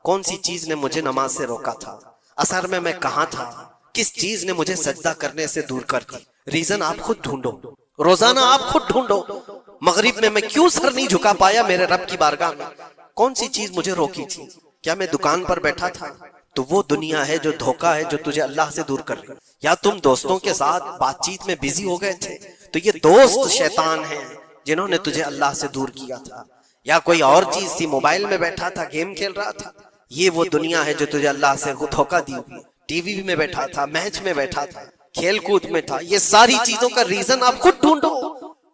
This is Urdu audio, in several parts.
کون سی چیز نے مجھے نماز سے روکا تھا؟ اثر میں کہاں تھا؟ کس چیز نے مجھے سجدہ کرنے سے دور کر دی؟ ریزن آپ خود ڈھونڈو، روزانہ آپ خود ڈھونڈو۔ مغرب میں کیوں سر نہیں جھکا پایا میرے رب کی بارگاہ میں؟ کون سی چیز مجھے روکی تھی؟ کیا میں دکان پر بیٹھا تھا؟ تو وہ دنیا ہے جو دھوکہ ہے، جو تجھے اللہ سے دور کر رہی۔ یا تم دوستوں کے ساتھ بات چیت میں بزی ہو گئے تھے، تو یہ دوست شیطان ہیں جنہوں نے تجھے اللہ سے دور کیا تھا۔ یا کوئی اور چیز تھی، موبائل میں بیٹھا تھا، گیم کھیل رہا تھا، یہ وہ دنیا ہے جو تجھے اللہ سے دھوکہ دی ہوئی۔ ٹی وی میں بیٹھا تھا، میچ میں بیٹھا تھا، کھیل کود میں تھا، یہ ساری چیزوں کا ریزن آپ خود ڈھونڈو۔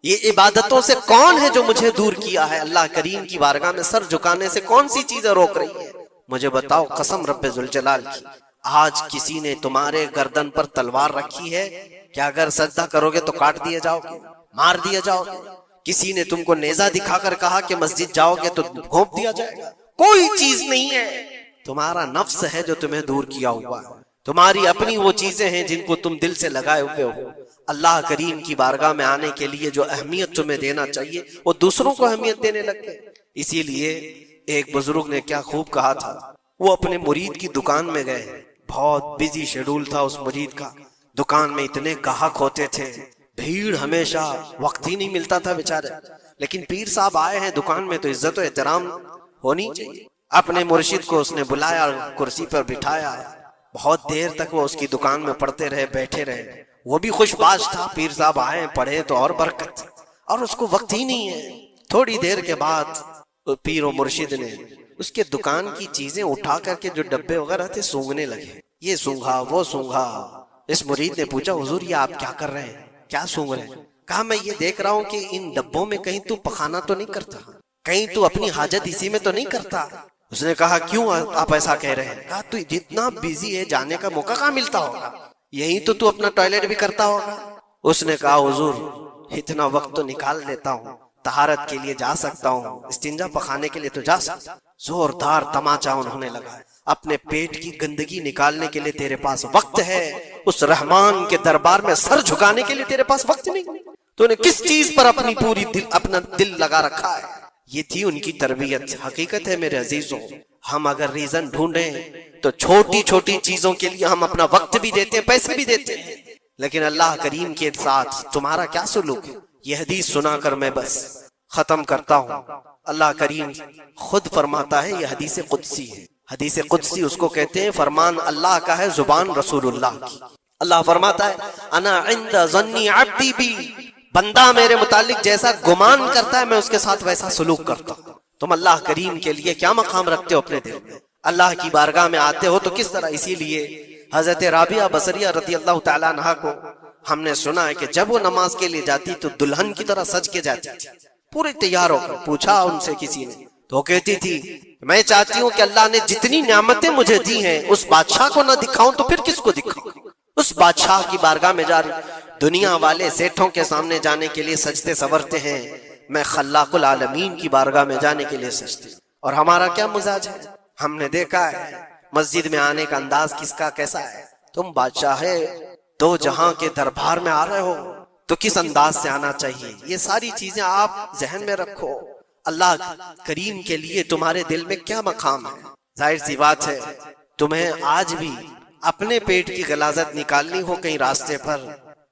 یہ عبادتوں سے کون ہے جو مجھے دور کیا ہے؟ اللہ کریم کی بارگاہ میں سر جھکانے سے کون سی چیزیں روک رہی ہے؟ مجھے بتاؤ قسم رب ذوالجلال کی، آج کسی نے تمہارے گردن پر تلوار رکھی ہے کہ اگر سجدہ کرو گے تو کاٹ دیے جاؤ گے، مار دیا جاؤ گے؟ کسی نے تم کو نیزہ دکھا کر کہا کہ مسجد جاؤ گے تو گھونپ دیا جائے گا؟ کوئی چیز نہیں ہے، تمہارا نفس ہے جو تمہیں دور کیا ہوا ہے۔ تمہاری اپنی وہ چیزیں ہیں جن کو تم دل سے لگائے ہوئے ہو۔ اللہ کریم کی بارگاہ میں آنے کے لیے جو اہمیت تمہیں دینا چاہیے وہ دوسروں کو اہمیت دینے لگ گئے۔ اسی لیے ایک بزرگ نے کیا خوب کہا تھا، وہ اپنے مرید کی دکان میں گئے، بہت بزی شیڈول تھا اس مرید کا، دکان میں اتنے گاہک ہوتے تھے، بھیڑ ہمیشہ، وقت ہی نہیں ملتا تھا بیچارے، لیکن پیر صاحب آئے ہیں دکان میں تو عزت و احترام ہونی چاہیے۔ اپنے مرشد کو اس نے بلایا، کرسی پر بٹھایا، بہت دیر تک وہ اس کی دکان میں پڑھتے رہے، بیٹھے رہے۔ وہ بھی خوش باش تھا، پیر صاحب آئے پڑھے تو اور برکت، اور اس کو وقت ہی نہیں ہے۔ تھوڑی دیر کے بعد پیر و مرشد نے اس کے دکان کی چیزیں اٹھا کر کے جو ڈبے وغیرہ تھے سونگنے لگے، یہ سونگا وہ سونگا۔ اس مرید نے پوچھا حضور یہ آپ کیا کر رہے ہیں، کیا سونگ رہے ہیں؟ کہا میں یہ دیکھ رہا ہوں کہ ان ڈبوں میں کہیں تو پخانا تو نہیں کرتا، کہیں تو اپنی حاجت اسی میں تو نہیں کرتا۔ اس نے کہا کیوں آپ ایسا کہہ رہے ہیں؟ کہا تو جتنا بیزی ہے جانے کا موقع کہاں ملتا ہوگا، یہی تو اپنا ٹوائلٹ بھی کرتا ہوگا۔ اس نے کہا حضور اتنا وقت تو نکال لیتا ہوں، طہارت کے لیے جا سکتا ہوں، استنجا پخانے کے لیے تو جا سکتا۔ زوردار تماچا انہوں نے لگایا، اپنے پیٹ کی گندگی نکالنے کے لیے تیرے پاس وقت ہے، اس رحمان کے دربار میں سر جھکانے کے لیے تیرے پاس وقت نہیں، تو نے کس چیز پر اپنا دل لگا رکھا ہے؟ یہ تھی ان کی تربیت۔ حقیقت ہے میرے عزیزوں، ہم اگر ریزن ڈھونڈیں تو چھوٹی چھوٹی چیزوں کے لیے ہم اپنا وقت بھی دیتے ہیں، پیسے بھی دیتے ہیں، لیکن اللہ کریم کے ساتھ تمہارا کیا سلوک ہے؟ یہ حدیث سنا کر میں بس ختم کرتا ہوں۔ اللہ کریم خود فرماتا ہے، یہ حدیث قدسی ہے، حدیث قدسی اس کو کہتے ہیں، فرمان اللہ کا ہے، زبان رسول اللہ کی۔ اللہ فرماتا ہے انا عند ظنی عبدی بی، بندہ میرے متعلق جیسا گمان کرتا ہے میں اس کے ساتھ ویسا سلوک کرتا ہوں۔ تم اللہ کریم کے لیے کیا مقام رکھتے ہو اپنے دل میں؟ اللہ کی بارگاہ میں آتے ہو تو کس طرح؟ اسی لیے حضرت رابعہ بصریہ رضی اللہ تعالیٰ عنہا کو ہم نے سنا ہے کہ جب وہ نماز کے لیے جاتی تو دلہن کی طرح سج کے جاتی تھی، پورے تیار ہو کر۔ پوچھا ان سے کسی نے تو کہتی تھی میں چاہتی ہوں کہ اللہ نے جتنی نعمتیں مجھے دی ہیں اس بادشاہ کو نہ دکھاؤں تو پھر کس کو دکھاؤں؟ اس بادشاہ کی بارگاہ میں جا رہی۔ دنیا والے سیٹھوں کے سامنے جانے کے لیے سجتے سورتے ہیں، میں خلاق العالمین کی بارگاہ میں جانے کے لیے سجتے۔ اور ہمارا کیا مزاج ہے؟ ہم نے دیکھا ہے مسجد میں آنے کا انداز کس کا کیسا ہے۔ تم بادشاہ دو جہاں کے دربار میں آ رہے ہو تو کس انداز سے آنا چاہیے؟ یہ ساری چیزیں آپ ذہن میں رکھو۔ اللہ کریم کے لیے تمہارے دل میں کیا مقام ہے؟ ظاہر سی بات ہے تمہیں آج بھی اپنے پیٹ کی غلاظت نکالنی ہو کہیں راستے پر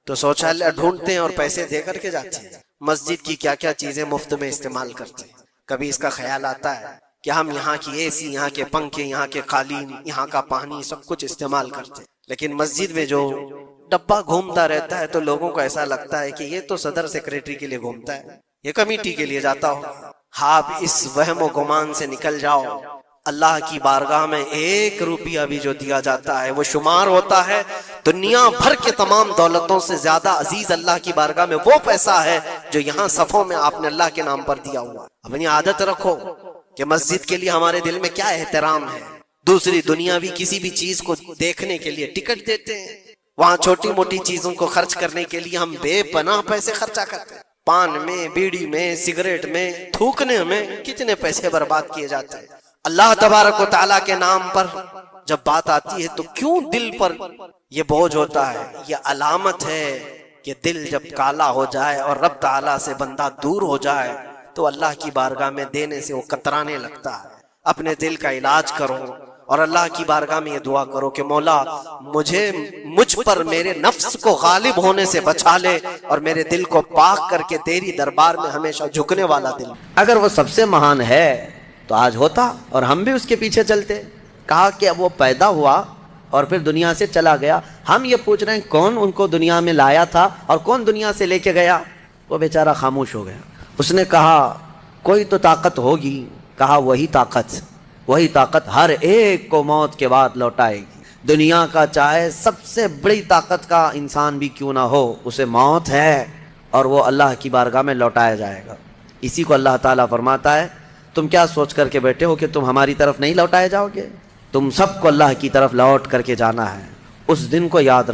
تو شوچالیہ ڈھونڈتے ہیں اور پیسے دے کر کے جاتے ہیں۔ مسجد کی کیا کیا چیزیں مفت میں استعمال کرتے ہیں۔ کبھی اس کا خیال آتا ہے کہ ہم یہاں کی اے سی، یہاں کے پنکھے، یہاں کے قالین، یہاں کا پانی سب کچھ استعمال کرتے ہیں، لیکن مسجد میں جو ڈبہ گھومتا رہتا ہے تو لوگوں کو ایسا لگتا ہے کہ یہ تو صدر سیکریٹری کے لیے گھومتا ہے، یہ کمیٹی کے لیے جاتا ہو۔ آپ اس وہم و گمان سے نکل جاؤ، اللہ کی بارگاہ میں 1 روپیہ بھی جو دیا جاتا ہے وہ شمار ہوتا ہے دنیا بھر کے تمام دولتوں سے زیادہ عزیز اللہ کی بارگاہ میں وہ پیسہ ہے جو یہاں صفوں میں آپ نے اللہ کے نام پر دیا ہوا۔ اپنی عادت رکھو کہ مسجد کے لیے ہمارے دل میں کیا احترام ہے۔ دوسری دنیاوی کسی بھی چیز کو دیکھنے کے لیے ٹکٹ دیتے ہیں، وہاں چھوٹی موٹی چیزوں کو خرچ کرنے کے لیے ہم بے پناہ پیسے خرچہ کرتے ہیں۔ پان میں، بیڑی میں، سگریٹ میں، تھوکنے میں کتنے پیسے برباد کیے جاتے ہیں۔ اللہ تبارک و تعالیٰ کے نام پر جب بات آتی ہے تو کیوں دل پر یہ بوجھ ہوتا ہے؟ یہ علامت ہے کہ دل جب کالا ہو جائے اور رب تعالیٰ سے بندہ دور ہو جائے تو اللہ کی بارگاہ میں دینے سے وہ کترانے لگتا ہے۔ اپنے دل کا علاج کرو اور اللہ کی بارگاہ میں یہ دعا کرو کہ مولا مجھ پر میرے نفس کو غالب ہونے سے بچا لے اور میرے دل کو پاک کر کے تیری دربار میں ہمیشہ جھکنے والا دل۔ اگر وہ سب سے مہان ہے تو آج ہوتا اور ہم بھی اس کے پیچھے چلتے۔ کہا کہ وہ پیدا ہوا اور پھر دنیا سے چلا گیا، ہم یہ پوچھ رہے ہیں کون ان کو دنیا میں لایا تھا اور کون دنیا سے لے کے گیا؟ وہ بیچارہ خاموش ہو گیا۔ اس نے کہا کوئی تو طاقت ہوگی۔ کہا وہی طاقت ہر ایک کو موت کے بعد لوٹائے گی۔ دنیا کا چاہے سب سے بڑی طاقت کا انسان بھی کیوں نہ ہو، اسے موت ہے اور وہ اللہ کی بارگاہ میں لوٹایا جائے گا۔ اسی کو اللہ تعالیٰ فرماتا ہے تم کیا سوچ کر کے بیٹھے ہو کہ تم ہماری طرف نہیں لوٹائے جاؤ گے؟ تم سب کو اللہ کی طرف لوٹ کر کے جانا ہے۔ اس دن کو یاد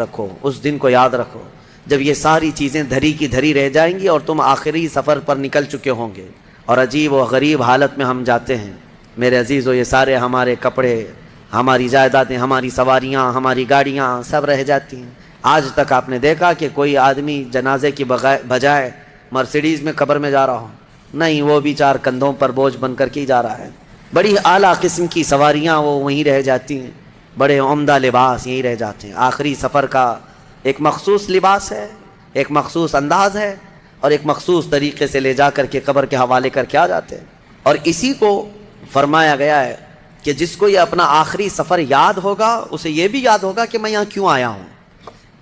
رکھو جب یہ ساری چیزیں دھری کی دھری رہ جائیں گی اور تم آخری سفر پر نکل چکے ہوں گے اور عجیب و غریب حالت میں ہم جاتے ہیں۔ میرے عزیزو، یہ سارے ہمارے کپڑے، ہماری جائیدادیں، ہماری سواریاں، ہماری گاڑیاں سب رہ جاتی ہیں۔ آج تک آپ نے دیکھا کہ کوئی آدمی جنازے کی بجائے مرسیڈیز میں قبر میں جا رہا ہو؟ نہیں، وہ بھی 4 کندھوں پر بوجھ بن کر کے ہی جا رہا ہے۔ بڑی اعلیٰ قسم کی سواریاں وہ وہیں رہ جاتی ہیں، بڑے عمدہ لباس یہیں رہ جاتے ہیں۔ آخری سفر کا ایک مخصوص لباس ہے، ایک مخصوص انداز ہے اور ایک مخصوص طریقے سے لے جا کر کے قبر کے حوالے کر کے آ جاتے ہیں۔ اور اسی کو فرمایا گیا ہے کہ جس کو یہ اپنا آخری سفر یاد ہوگا اسے یہ بھی یاد ہوگا کہ میں یہاں کیوں آیا ہوں۔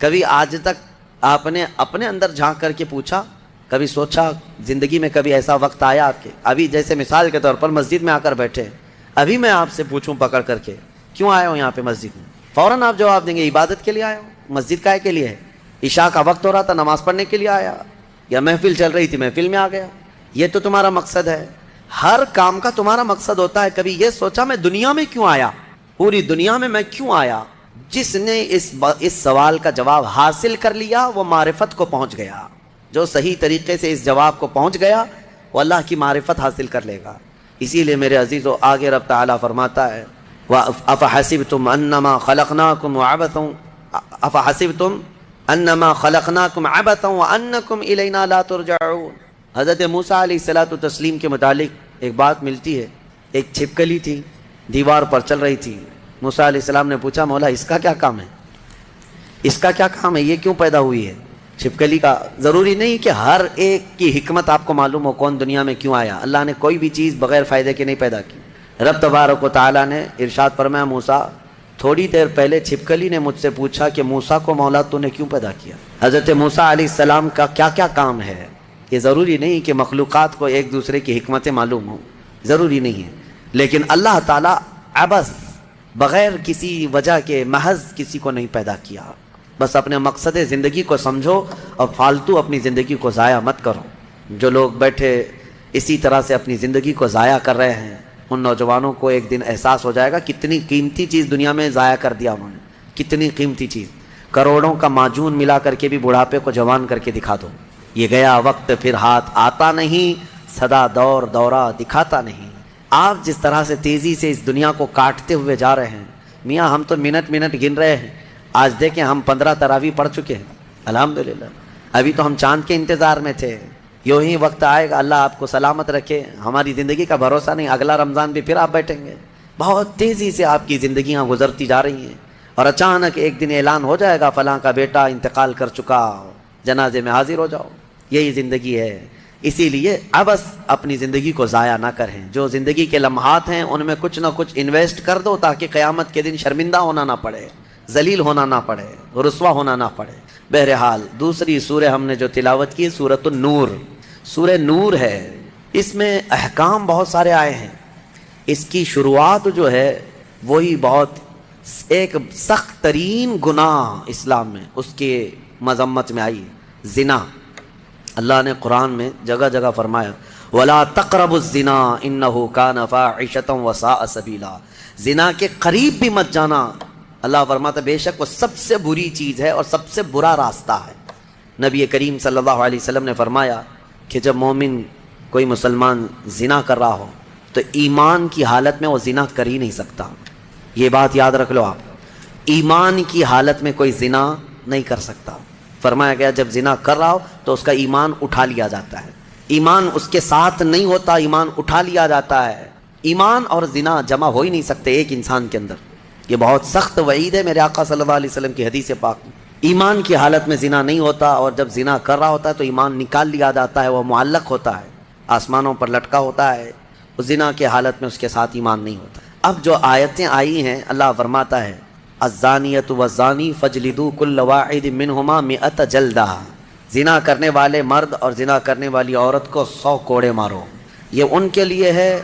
کبھی آج تک آپ نے اپنے اندر جھانک کر کے پوچھا، کبھی سوچا زندگی میں کبھی ایسا وقت آیا آپ کے؟ ابھی جیسے مثال کے طور پر مسجد میں آ کر بیٹھے، ابھی میں آپ سے پوچھوں پکڑ کر کے کیوں آیا ہوں یہاں پہ مسجد میں، فوراً آپ جواب دیں گے عبادت کے لیے آیا ہوں۔ مسجد کائے کے لیے ہے؟ عشاء کا وقت ہو رہا تھا، نماز پڑھنے کے لیے آیا، یا محفل چل رہی تھی محفل میں آ گیا۔ یہ تو تمہارا مقصد ہے، ہر کام کا تمہارا مقصد ہوتا ہے۔ کبھی یہ سوچا میں دنیا میں کیوں آیا، پوری دنیا میں کیوں آیا؟ جس نے اس سوال کا جواب حاصل کر لیا وہ معرفت کو پہنچ گیا۔ جو صحیح طریقے سے اس جواب کو پہنچ گیا وہ اللہ کی معرفت حاصل کر لے گا۔ اسی لیے میرے عزیزو، آگے رب تعالیٰ فرماتا ہے أَفَحَسِبْتُمْ أَنَّمَا خَلَقْنَاكُمْ عَبَثًا وَأَنَّكُمْ إِلَيْنَا لَا تُرْجَعُونَ۔ حضرت موسیٰ علیہ السلام کے متعلق ایک بات ملتی ہے۔ ایک چھپکلی تھی، دیوار پر چل رہی تھی۔ موسیٰ علیہ السلام نے پوچھا مولا اس کا کیا کام ہے، یہ کیوں پیدا ہوئی ہے؟ چھپکلی کا ضروری نہیں کہ ہر ایک کی حکمت آپ کو معلوم ہو کون دنیا میں کیوں آیا۔ اللہ نے کوئی بھی چیز بغیر فائدے کے نہیں پیدا کی۔ رب تبارک و تعالیٰ نے ارشاد فرمایا موسیٰ تھوڑی دیر پہلے چھپکلی نے مجھ سے پوچھا کہ موسیٰ کو مولا تو نے کیوں پیدا کیا؟ حضرت موسیٰ علیہ السلام کا کیا کیا کام ہے؟ یہ ضروری نہیں کہ مخلوقات کو ایک دوسرے کی حکمتیں معلوم ہوں، ضروری نہیں ہے، لیکن اللہ تعالیٰ عبث بغیر کسی وجہ کے محض کسی کو نہیں پیدا کیا۔ بس اپنے مقصد زندگی کو سمجھو اور فالتو اپنی زندگی کو ضائع مت کرو۔ جو لوگ بیٹھے اسی طرح سے اپنی زندگی کو ضائع کر رہے ہیں ان نوجوانوں کو ایک دن احساس ہو جائے گا کتنی قیمتی چیز دنیا میں ضائع کر دیا انہوں نے، کتنی قیمتی چیز۔ کروڑوں کا معجون ملا کر کے بھی بڑھاپے کو جوان کر کے دکھا دو۔ یہ گیا وقت پھر ہاتھ آتا نہیں، سدا دورہ دکھاتا نہیں۔ آپ جس طرح سے تیزی سے اس دنیا کو کاٹتے ہوئے جا رہے ہیں، میاں ہم تو منٹ گن رہے ہیں۔ آج دیکھیں ہم 15 تراویح پڑھ چکے ہیں الحمدللہ، ابھی تو ہم چاند کے انتظار میں تھے۔ یوں ہی وقت آئے گا، اللہ آپ کو سلامت رکھے، ہماری زندگی کا بھروسہ نہیں، اگلا رمضان بھی پھر آپ بیٹھیں گے۔ بہت تیزی سے آپ کی زندگیاں گزرتی جا رہی ہیں اور اچانک ایک دن اعلان ہو جائے گا فلاں کا بیٹا انتقال کر چکا، جنازے میں حاضر ہو جاؤ۔ یہی زندگی ہے، اسی لیے عبث اپنی زندگی کو ضائع نہ کریں۔ جو زندگی کے لمحات ہیں ان میں کچھ نہ کچھ انویسٹ کر دو تاکہ قیامت کے دن شرمندہ ہونا نہ پڑے، ذلیل ہونا نہ پڑے، رسوا ہونا نہ پڑے۔ بہرحال دوسری سورہ ہم نے جو تلاوت کی سورۃ النور، سورہ نور ہے، اس میں احکام بہت سارے آئے ہیں۔ اس کی شروعات جو ہے وہی بہت ایک سخت ترین گناہ اسلام میں اس کے مذمت میں آئی، زنا۔ اللہ نے قرآن میں جگہ جگہ فرمایا وَلَا تَقْرَبُوا الزِّنَا إِنَّهُ كَانَ فَاحِشَةً وَسَاءَ سَبِيلًا، زنا کے قریب بھی مت جانا۔ اللہ فرماتا بے شک وہ سب سے بری چیز ہے اور سب سے برا راستہ ہے۔ نبی کریم صلی اللہ علیہ وسلم نے فرمایا کہ جب مومن کوئی مسلمان زنا کر رہا ہو تو ایمان کی حالت میں وہ زنا کر ہی نہیں سکتا۔ یہ بات یاد رکھ لو آپ، ایمان کی حالت میں کوئی زنا نہیں کر سکتا۔ فرمایا گیا جب زنا کر رہا ہو تو اس کا ایمان اٹھا لیا جاتا ہے، ایمان اس کے ساتھ نہیں ہوتا، ایمان اٹھا لیا جاتا ہے۔ ایمان اور زنا جمع ہو ہی نہیں سکتے ایک انسان کے اندر. یہ بہت سخت وعید ہے میرے آقا صلی اللہ علیہ وسلم کی حدیث پاک میں. ایمان کی حالت میں زنا نہیں ہوتا، اور جب زنا کر رہا ہوتا ہے تو ایمان نکال لیا جاتا ہے، وہ معلق ہوتا ہے، آسمانوں پر لٹکا ہوتا ہے. زنا کے حالت میں اس کے ساتھ ایمان نہیں ہوتا. اب جو آیتیں آئی ہیں اللہ فرماتا ہے الزانیۃ والزانی فاجلدوا کل واحد منہما 100 جلدہ. زنا کرنے والے مرد اور زنا کرنے والی عورت کو 100 کوڑے مارو. یہ ان کے لیے ہے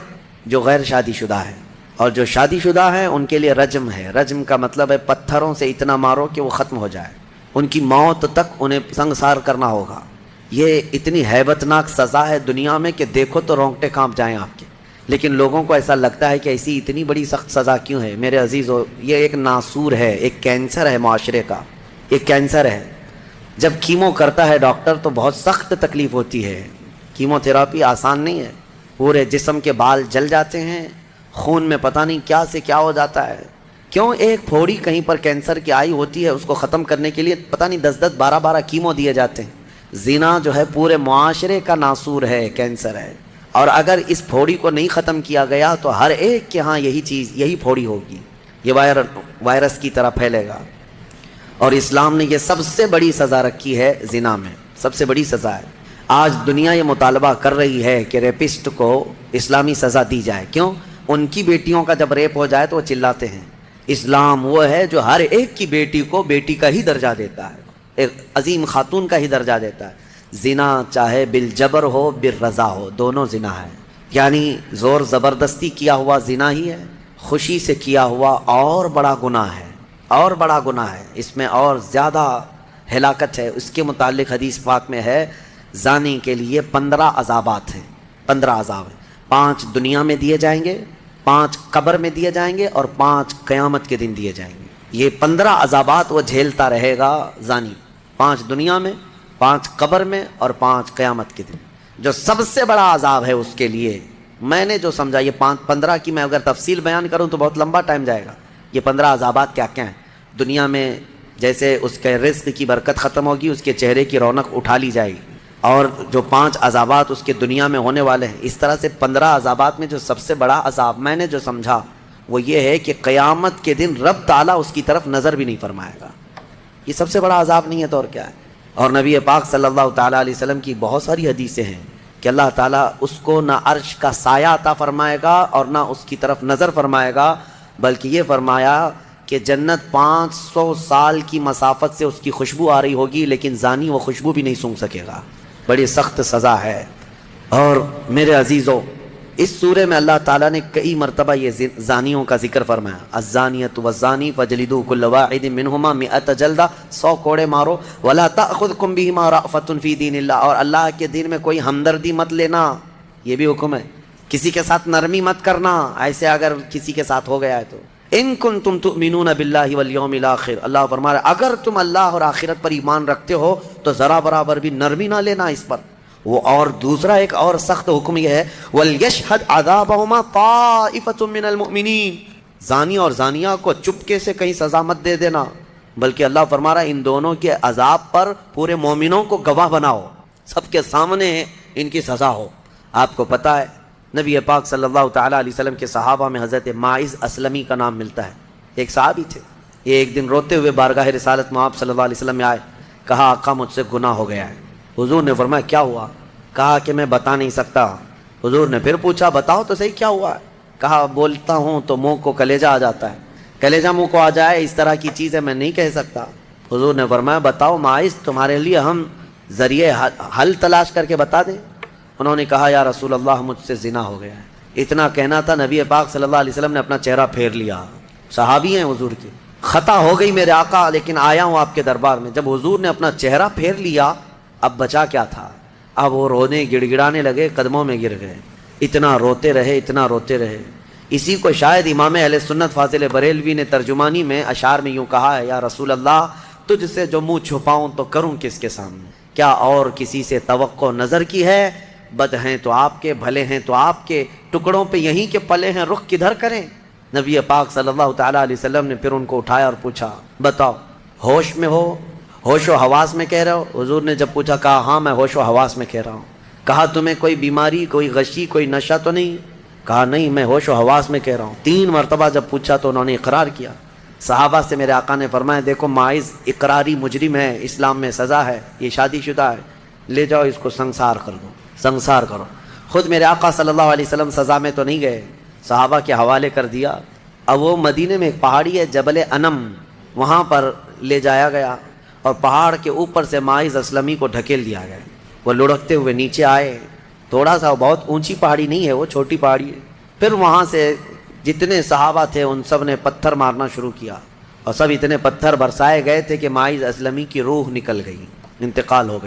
جو غیر شادی شدہ ہے، اور جو شادی شدہ ہیں ان کے لیے رجم ہے. رجم کا مطلب ہے پتھروں سے اتنا مارو کہ وہ ختم ہو جائے، ان کی موت تک انہیں سنگسار کرنا ہوگا. یہ اتنی ہیبت ناک سزا ہے دنیا میں کہ دیکھو تو رونگٹے کانپ جائیں آپ کے. لیکن لوگوں کو ایسا لگتا ہے کہ ایسی اتنی بڑی سخت سزا کیوں ہے. میرے عزیزو، یہ ایک ناسور ہے، ایک کینسر ہے معاشرے کا، ایک کینسر ہے. جب کیمو کرتا ہے ڈاکٹر تو بہت سخت تکلیف ہوتی ہے. کیمو تھراپی آسان نہیں ہے، پورے جسم کے بال جل جاتے ہیں، خون میں پتہ نہیں کیا سے کیا ہو جاتا ہے. کیوں؟ ایک پھوڑی کہیں پر کینسر کی آئی ہوتی ہے، اس کو ختم کرنے کے لیے پتہ نہیں 10 12 کیمو دیے جاتے ہیں. زنا جو ہے پورے معاشرے کا ناسور ہے، کینسر ہے. اور اگر اس پھوڑی کو نہیں ختم کیا گیا تو ہر ایک کے ہاں یہی چیز، یہی پھوڑی ہوگی، یہ وائرس کی طرح پھیلے گا. اور اسلام نے یہ سب سے بڑی سزا رکھی ہے زنا میں، سب سے بڑی سزا ہے. آج دنیا یہ مطالبہ کر رہی ہے کہ ریپسٹ کو اسلامی سزا دی جائے. کیوں؟ ان کی بیٹیوں کا جب ریپ ہو جائے تو وہ چلاتے ہیں. اسلام وہ ہے جو ہر ایک کی بیٹی کو بیٹی کا ہی درجہ دیتا ہے، ایک عظیم خاتون کا ہی درجہ دیتا ہے. زنا چاہے بالجبر ہو بالرضا ہو، دونوں زنا ہے. یعنی زور زبردستی کیا ہوا زنا ہی ہے، خوشی سے کیا ہوا اور بڑا گناہ ہے، اور بڑا گناہ ہے، اس میں اور زیادہ ہلاکت ہے. اس کے متعلق حدیث پاک میں ہے زانی کے لیے 15 عذابات ہیں، 15 عذاب ہیں. 5 دنیا میں دیے جائیں گے، 5 قبر میں دیے جائیں گے، اور 5 قیامت کے دن دیے جائیں گے. یہ 15 عذابات وہ جھیلتا رہے گا زانی، 5 دنیا میں، 5 قبر میں، اور 5 قیامت کے دن. جو سب سے بڑا عذاب ہے اس کے لیے، میں نے جو سمجھا، یہ 15 کی میں اگر تفصیل بیان کروں تو بہت لمبا ٹائم جائے گا. یہ 15 عذابات کیا کیا ہیں؟ دنیا میں جیسے اس کے رزق کی برکت ختم ہوگی، اس کے چہرے کی رونق اٹھا لی جائے گی. اور جو 5 عذابات اس کے دنیا میں ہونے والے ہیں، اس طرح سے 15 عذابات میں جو سب سے بڑا عذاب میں نے جو سمجھا وہ یہ ہے کہ قیامت کے دن رب تعالیٰ اس کی طرف نظر بھی نہیں فرمائے گا. یہ سب سے بڑا عذاب نہیں ہے تو اور کیا ہے؟ اور نبی پاک صلی اللہ تعالیٰ علیہ وسلم کی بہت ساری حدیثیں ہیں کہ اللہ تعالیٰ اس کو نہ عرش کا سایہ عطا فرمائے گا اور نہ اس کی طرف نظر فرمائے گا، بلکہ یہ فرمایا کہ جنت 500 سال کی مسافت سے اس کی خوشبو آ رہی ہوگی، لیکن زانی وہ خوشبو بھی نہیں سونگھ سکے گا. بڑی سخت سزا ہے. اور میرے عزیزو، اس سورے میں اللہ تعالیٰ نے کئی مرتبہ یہ زانیوں کا ذکر فرمایا. الزانیۃ والزانی فاجلدوا کل واحد منہما 100 جلدہ، 100 کوڑے مارو. ولا تأخذکم بہما رأفۃ فی دین اللہ، اور اللہ کے دین میں کوئی ہمدردی مت لینا، یہ بھی حکم ہے. کسی کے ساتھ نرمی مت کرنا ایسے اگر کسی کے ساتھ ہو گیا ہے تو. ان کنتم تؤمنون باللہ والیوم الاخر، اللہ فرما رہا ہے اگر تم اللہ اور آخرت پر ایمان رکھتے ہو تو ذرا برابر بھی نرمی نہ لینا اس پر. وہ اور دوسرا ایک اور سخت حکم یہ ہے وَلْيَشْهَدْ عَذَابَهُمَا طَائِفَةٌ مِّنَ الْمُؤْمِنِينَ، زانی اور زانیہ کو چپکے سے کہیں سزا مت دے دینا، بلکہ اللہ فرما رہا ہے ان دونوں کے عذاب پر پورے مومنوں کو گواہ بناؤ، سب کے سامنے ان کی سزا ہو. آپ کو پتہ ہے نبی پاک صلی اللہ تعالیٰ علیہ وسلم کے صحابہ میں حضرت ماعز اسلمی کا نام ملتا ہے. ایک صحابی تھے، یہ ایک دن روتے ہوئے بارگاہ رسالت میں آپ صلی اللہ علیہ وسلم میں آئے، کہا آقا مجھ سے گناہ ہو گیا ہے. حضور نے فرمایا کیا ہوا؟ کہا کہ میں بتا نہیں سکتا. حضور نے پھر پوچھا بتاؤ تو صحیح کیا ہوا ہے؟ کہا بولتا ہوں تو منہ کو کلیجہ آ جاتا ہے، کلیجہ منہ کو آ جائے اس طرح کی چیز ہے میں نہیں کہہ سکتا. حضور نے فرمایا بتاؤ ماعز تمہارے لیے ہم ذریعے حل تلاش کر کے بتا دیں. انہوں نے کہا یا رسول اللہ مجھ سے زنا ہو گیا ہے. اتنا کہنا تھا نبی پاک صلی اللہ علیہ وسلم نے اپنا چہرہ پھیر لیا. صحابی ہیں حضور کے، خطا ہو گئی میرے آقا لیکن آیا ہوں آپ کے دربار میں. جب حضور نے اپنا چہرہ پھیر لیا اب بچا کیا تھا؟ اب وہ رونے گڑ گڑانے لگے، قدموں میں گر گئے. اتنا روتے رہے، اتنا روتے رہے. اسی کو شاید امام اہل سنت فاضل بریلوی نے ترجمانی میں اشعار میں یوں کہا ہے یا رسول اللہ تجھ سے جو منہ چھپاؤں تو کروں کس کے سامنے؟ کیا اور کسی سے توقع نظر کی ہے؟ بد ہیں تو آپ کے، بھلے ہیں تو آپ کے، ٹکڑوں پہ یہیں کے پلے ہیں، رخ کدھر کریں؟ نبی پاک صلی اللہ تعالیٰ علیہ وسلم نے پھر ان کو اٹھایا اور پوچھا بتاؤ ہوش میں ہو، ہوش و حواس میں کہہ رہے ہو؟ حضور نے جب پوچھا کہا ہاں میں ہوش و حواس میں کہہ رہا ہوں. کہا تمہیں کوئی بیماری، کوئی غشی، کوئی نشہ تو نہیں؟ کہا نہیں میں ہوش و حواس میں کہہ رہا ہوں. 3 مرتبہ جب پوچھا تو انہوں نے اقرار کیا. صحابہ سے میرے آقا نے فرمایا دیکھو ماعز اقراری مجرم ہے، اسلام میں سزا ہے، یہ شادی شدہ ہے، لے جاؤ اس کو سنسار کر دو، سنسار کرو. خود میرے آقا صلی اللہ علیہ وسلم سزا میں تو نہیں گئے، صحابہ کے حوالے کر دیا. اب وہ مدینے میں ایک پہاڑی ہے جبل انم، وہاں پر لے جایا گیا اور پہاڑ کے اوپر سے ماعز اسلمی کو ڈھکیل دیا گیا. وہ لڑکتے ہوئے نیچے آئے، تھوڑا سا بہت اونچی پہاڑی نہیں ہے، وہ چھوٹی پہاڑی ہے. پھر وہاں سے جتنے صحابہ تھے ان سب نے پتھر مارنا شروع کیا اور سب اتنے پتھر برسائے گئے تھے کہ ماعز اسلمی کی روح نکل گئی، انتقال ہو گیا.